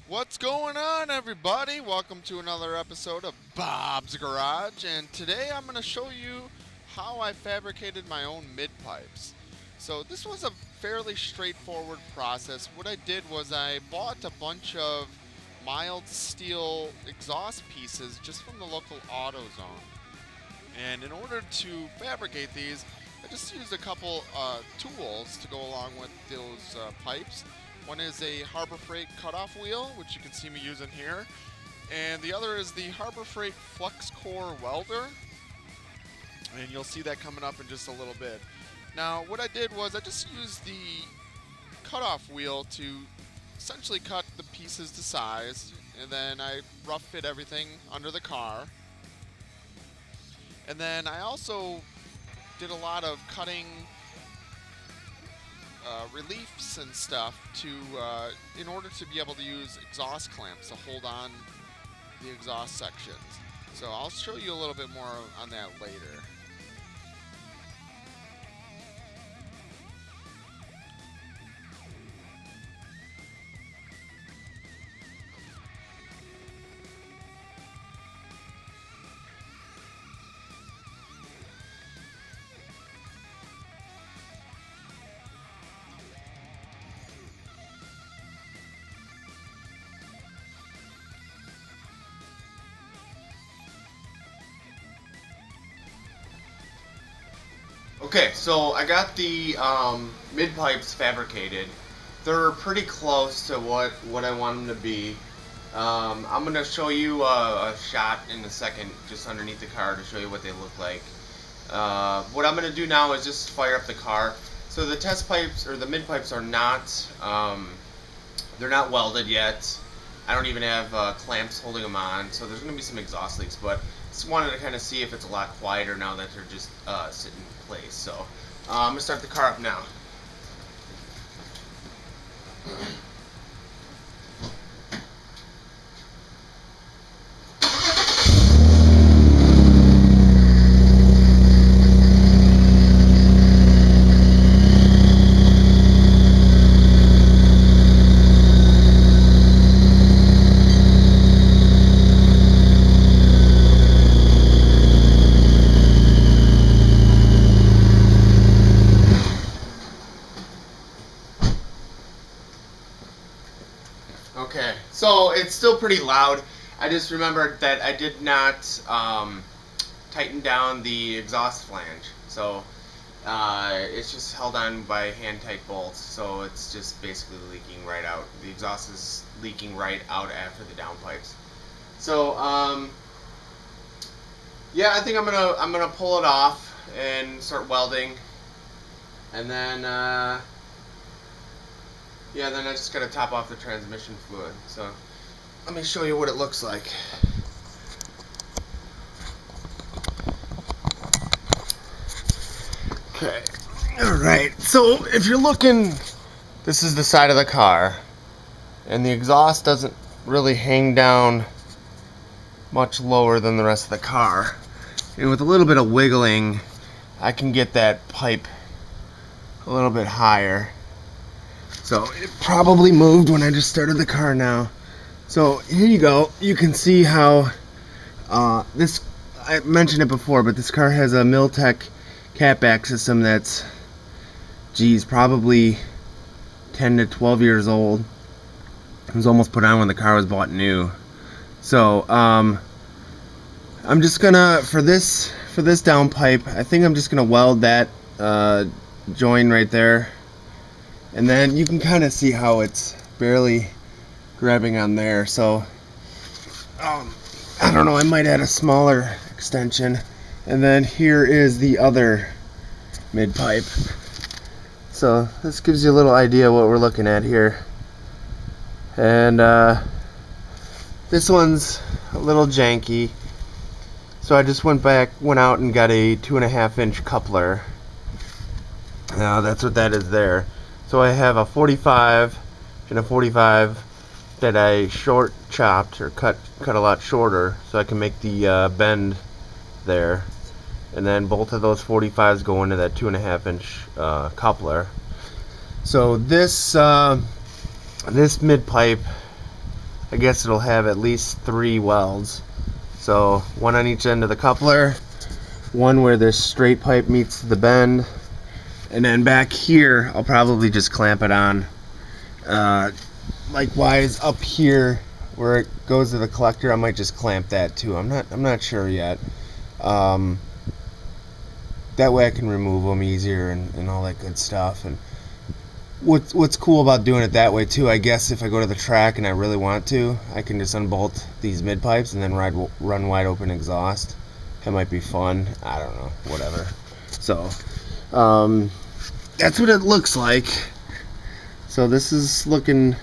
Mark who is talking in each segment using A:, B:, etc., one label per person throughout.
A: What's going on, everybody? Welcome to another episode of Bob's Garage, and today I'm going to show you how I fabricated my own mid pipes. So this was a fairly straightforward process. What I did was I bought a bunch of mild steel exhaust pieces just from the local Autozone. And in order to fabricate these, I just used a couple tools to go along with those pipes. One is a Harbor Freight cutoff wheel, which you can see me using here, and the other is the Harbor Freight flux core welder, and you'll see that coming up in just a little bit. Now, what I did was I just used the cutoff wheel to essentially cut the pieces to size, and then I rough fit everything under the car. And then I also did a lot of cutting reliefs and stuff in order to be able to use exhaust clamps to hold on the exhaust sections. So I'll show you a little bit more on that later. Okay, so I got the mid pipes fabricated. They're pretty close to what I want them to be. I'm going to show you a shot in a second just underneath the car to show you what they look like. What I'm going to do now is just fire up the car. So the test pipes, or the mid pipes, are not, they're not welded yet. I don't even have clamps holding them on, so there's going to be some exhaust leaks, but just wanted to kind of see if it's a lot quieter now that they're just sitting in place. So I'm going to start the car up now. Okay, so it's still pretty loud. I just remembered that I did not tighten down the exhaust flange. So it's just held on by hand tight bolts, so it's just basically leaking right out. The exhaust is leaking right out after the downpipes. So yeah, I think I'm gonna pull it off and start welding, and then yeah, then I just gotta top off the transmission fluid. So let me show you what it looks like. Okay, alright, so if you're looking, this is the side of the car, and the exhaust doesn't really hang down much lower than the rest of the car. And with a little bit of wiggling, I can get that pipe a little bit higher. So it probably moved when I just started the car now. So here you go. You can see how this, I mentioned it before, but this car has a Miltech catback system that's, geez, probably 10 to 12 years old. It was almost put on when the car was bought new. So I'm just gonna, for this downpipe, I think I'm just gonna weld that join right there. And then you can kind of see how it's barely grabbing on there. So I don't know, I might add a smaller extension. And then here is the other mid pipe. So this gives you a little idea what we're looking at here. And this one's a little janky, so I just went out and got a 2.5-inch coupler. Now that's what that is there. So I have a 45 and a 45 that I short chopped, or cut a lot shorter, so I can make the bend there. And then both of those 45s go into that 2.5-inch coupler. So this mid pipe I guess it'll have at least 3 welds. So one on each end of the coupler, one where this straight pipe meets the bend, and then back here I'll probably just clamp it on. Likewise up here where it goes to the collector, I might just clamp that too. I'm not sure yet. That way I can remove them easier and all that good stuff. And what's cool about doing it that way too, I guess if I go to the track and I really want to, I can just unbolt these mid pipes and then run wide open exhaust. That might be fun. I don't know, whatever. So that's what it looks like. So this is looking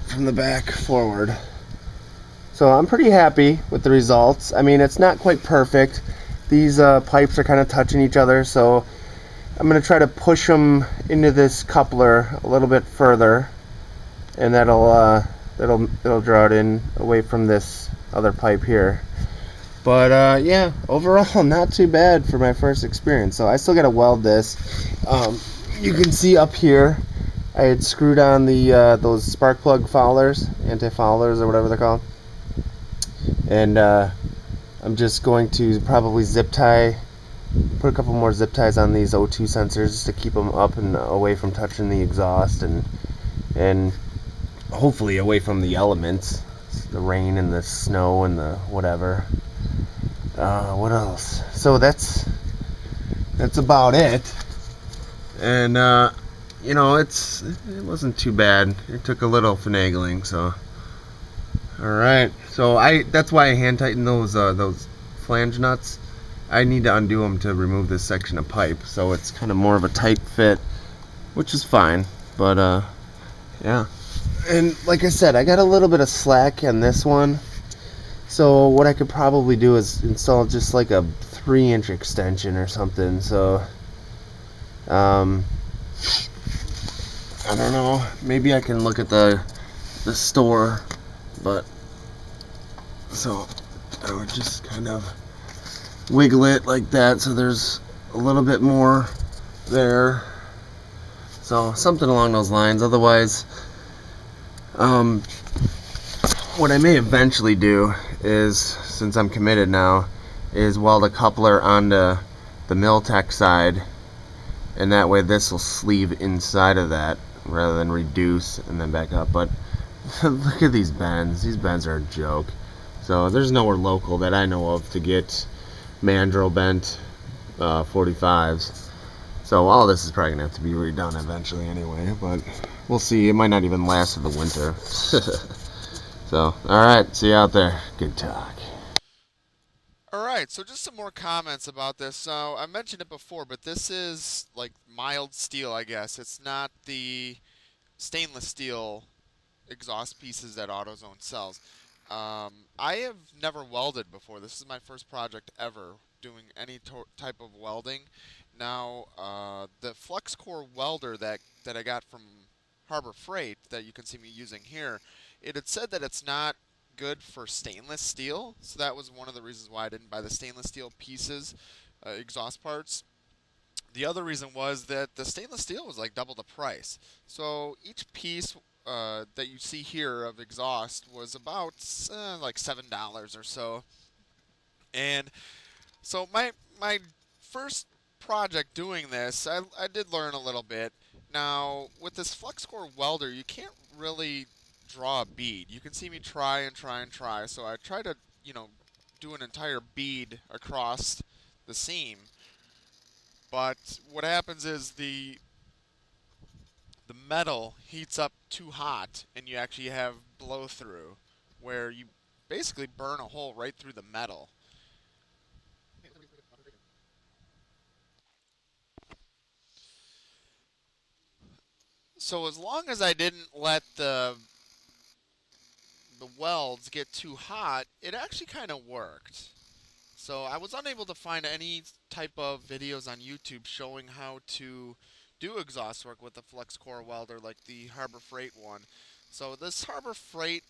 A: from the back forward. So I'm pretty happy with the results. I mean, it's not quite perfect. These pipes are kind of touching each other, so I'm going to try to push them into this coupler a little bit further, and that'll draw it in away from this other pipe here. But yeah, overall not too bad for my first experience. So I still got to weld this. You can see up here I had screwed on the those spark plug foulers, anti-foulers or whatever they're called, and I'm just going to probably zip tie, put a couple more zip ties on these O2 sensors just to keep them up and away from touching the exhaust, and hopefully away from the elements, the rain and the snow and the whatever. What else? So that's about it. And you know, it wasn't too bad. It took a little finagling, so. All right, so that's why I hand tighten those flange nuts. I need to undo them to remove this section of pipe, so it's kind of more of a tight fit, which is fine. But yeah. And like I said, I got a little bit of slack on this one, so what I could probably do is install just like a 3-inch extension or something. So I don't know, maybe I can look at the store. But so I would just kind of wiggle it like that so there's a little bit more there. So something along those lines. Otherwise, what I may eventually do is, since I'm committed now, is weld a coupler onto the Miltech side, and that way this will sleeve inside of that rather than reduce and then back up. But look at these bends. These bends are a joke. So there's nowhere local that I know of to get mandrel bent 45s. So all this is probably going to have to be redone eventually anyway. But we'll see. It might not even last through the winter. So, alright. See you out there. Good talk.
B: Alright, so just some more comments about this. So I mentioned it before, but this is like mild steel, I guess. It's not the stainless steel exhaust pieces that AutoZone sells. I have never welded before. This is my first project ever doing any type of welding. Now, the flux core welder that I got from Harbor Freight that you can see me using here, it had said that it's not good for stainless steel, so that was one of the reasons why I didn't buy the stainless steel pieces, exhaust parts. The other reason was that the stainless steel was like double the price. So each piece that you see here of exhaust was about like $7 or so. And so my first project doing this, I did learn a little bit. Now with this flux core welder, you can't really draw a bead. You can see me try and try and try. So I try to do an entire bead across the seam. But what happens is the metal heats up too hot and you actually have blow through where you basically burn a hole right through the metal. So as long as I didn't let the welds get too hot, it actually kind of worked. So I was unable to find any type of videos on YouTube showing how to do exhaust work with a flux core welder like the Harbor Freight one. So this Harbor Freight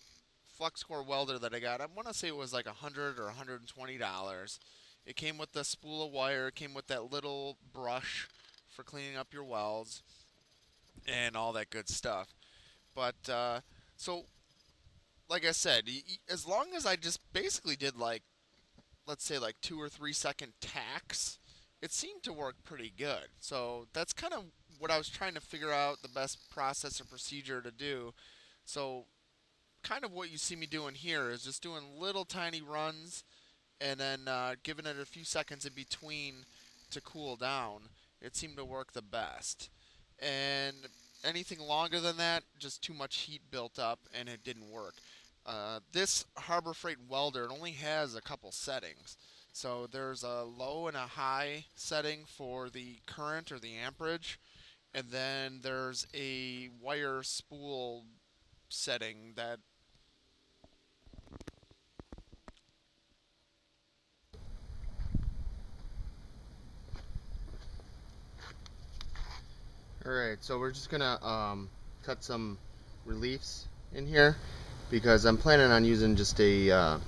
B: flux core welder that I got, I want to say it was like $100 or $120. It came with the spool of wire, it came with that little brush for cleaning up your welds, and all that good stuff. But so like I said, as long as I just basically did like, let's say like 2 or 3 second tacks, it seemed to work pretty good. So that's kind of what I was trying to figure out the best process or procedure to do. So kind of what you see me doing here is just doing little tiny runs and then giving it a few seconds in between to cool down. It seemed to work the best. And anything longer than that, just too much heat built up and it didn't work. This Harbor Freight welder, it only has a couple settings. So there's a low and a high setting for the current or the amperage, and then there's a wire spool setting that.
A: Alright, so we're just gonna cut some reliefs in here because I'm planning on using just an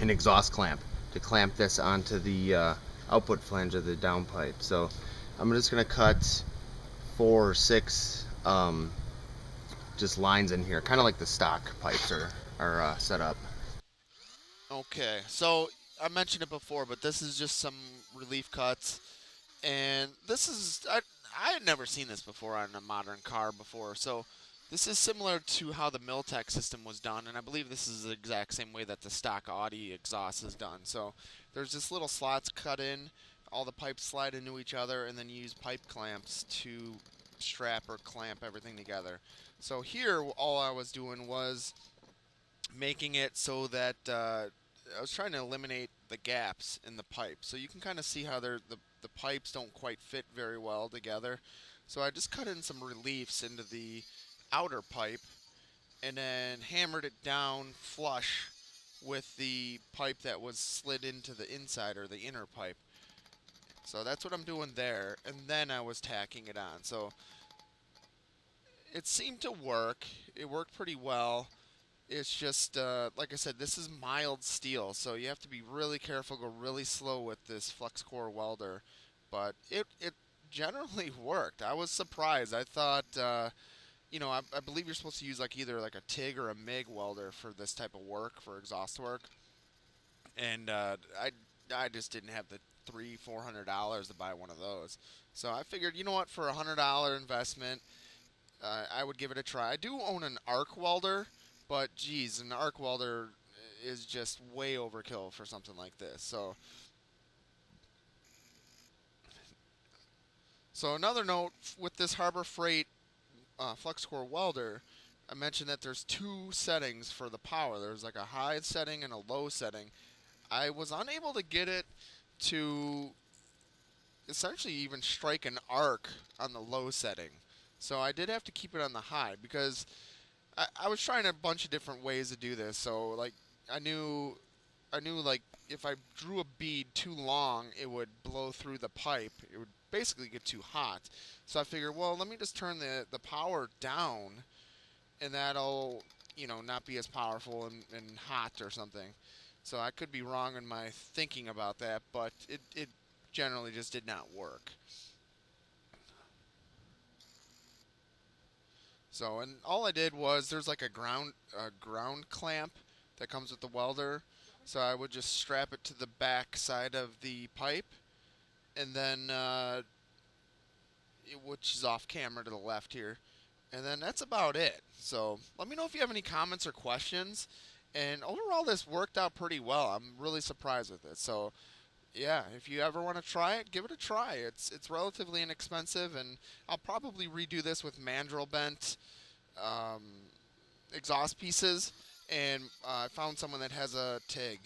A: exhaust clamp to clamp this onto the output flange of the downpipe. So I'm just gonna cut 4 or 6 just lines in here, kind of like the stock pipes are set up.
B: Okay, so I mentioned it before, but this is just some relief cuts, and this is I had never seen this before on a modern car before. So this is similar to how the Miltech system was done, and I believe this is the exact same way that the stock Audi exhaust is done. So there's just little slots cut in, all the pipes slide into each other, and then you use pipe clamps to strap or clamp everything together. So here, all I was doing was making it so that I was trying to eliminate the gaps in the pipe. So you can kind of see how the pipes don't quite fit very well together. So I just cut in some reliefs into the outer pipe and then hammered it down flush with the pipe that was slid into the inside or the inner pipe. So that's what I'm doing there, and then I was tacking it on. So it seemed to work. It worked pretty well. It's just, like I said, this is mild steel, so you have to be really careful, go really slow with this flux core welder. But it generally worked. I was surprised. I thought, I believe you're supposed to use like either like a TIG or a MIG welder for this type of work, for exhaust work. And I just didn't have the $300-400 to buy one of those. So I figured, you know what, for $100 investment, I would give it a try. I do own an arc welder, but geez, an arc welder is just way overkill for something like this. So another note with this Harbor Freight flux core welder, I mentioned that there's 2 settings for the power. There's like a high setting and a low setting. I was unable to get it to essentially even strike an arc on the low setting. So I did have to keep it on the high because I was trying a bunch of different ways to do this. So like I knew like if I drew a bead too long, it would blow through the pipe. It would basically get too hot. So I figured, well, let me just turn the power down, and that'll not be as powerful and hot or something. So I could be wrong in my thinking about that, but it generally just did not work. So, and all I did was there's like a ground clamp that comes with the welder. So I would just strap it to the back side of the pipe, and then which is off camera to the left here, and then that's about it. So let me know if you have any comments or questions. And overall, this worked out pretty well. I'm really surprised with it. So yeah, if you ever want to try it, give it a try. It's relatively inexpensive, and I'll probably redo this with mandrel bent um, exhaust pieces, and I found someone that has a TIG.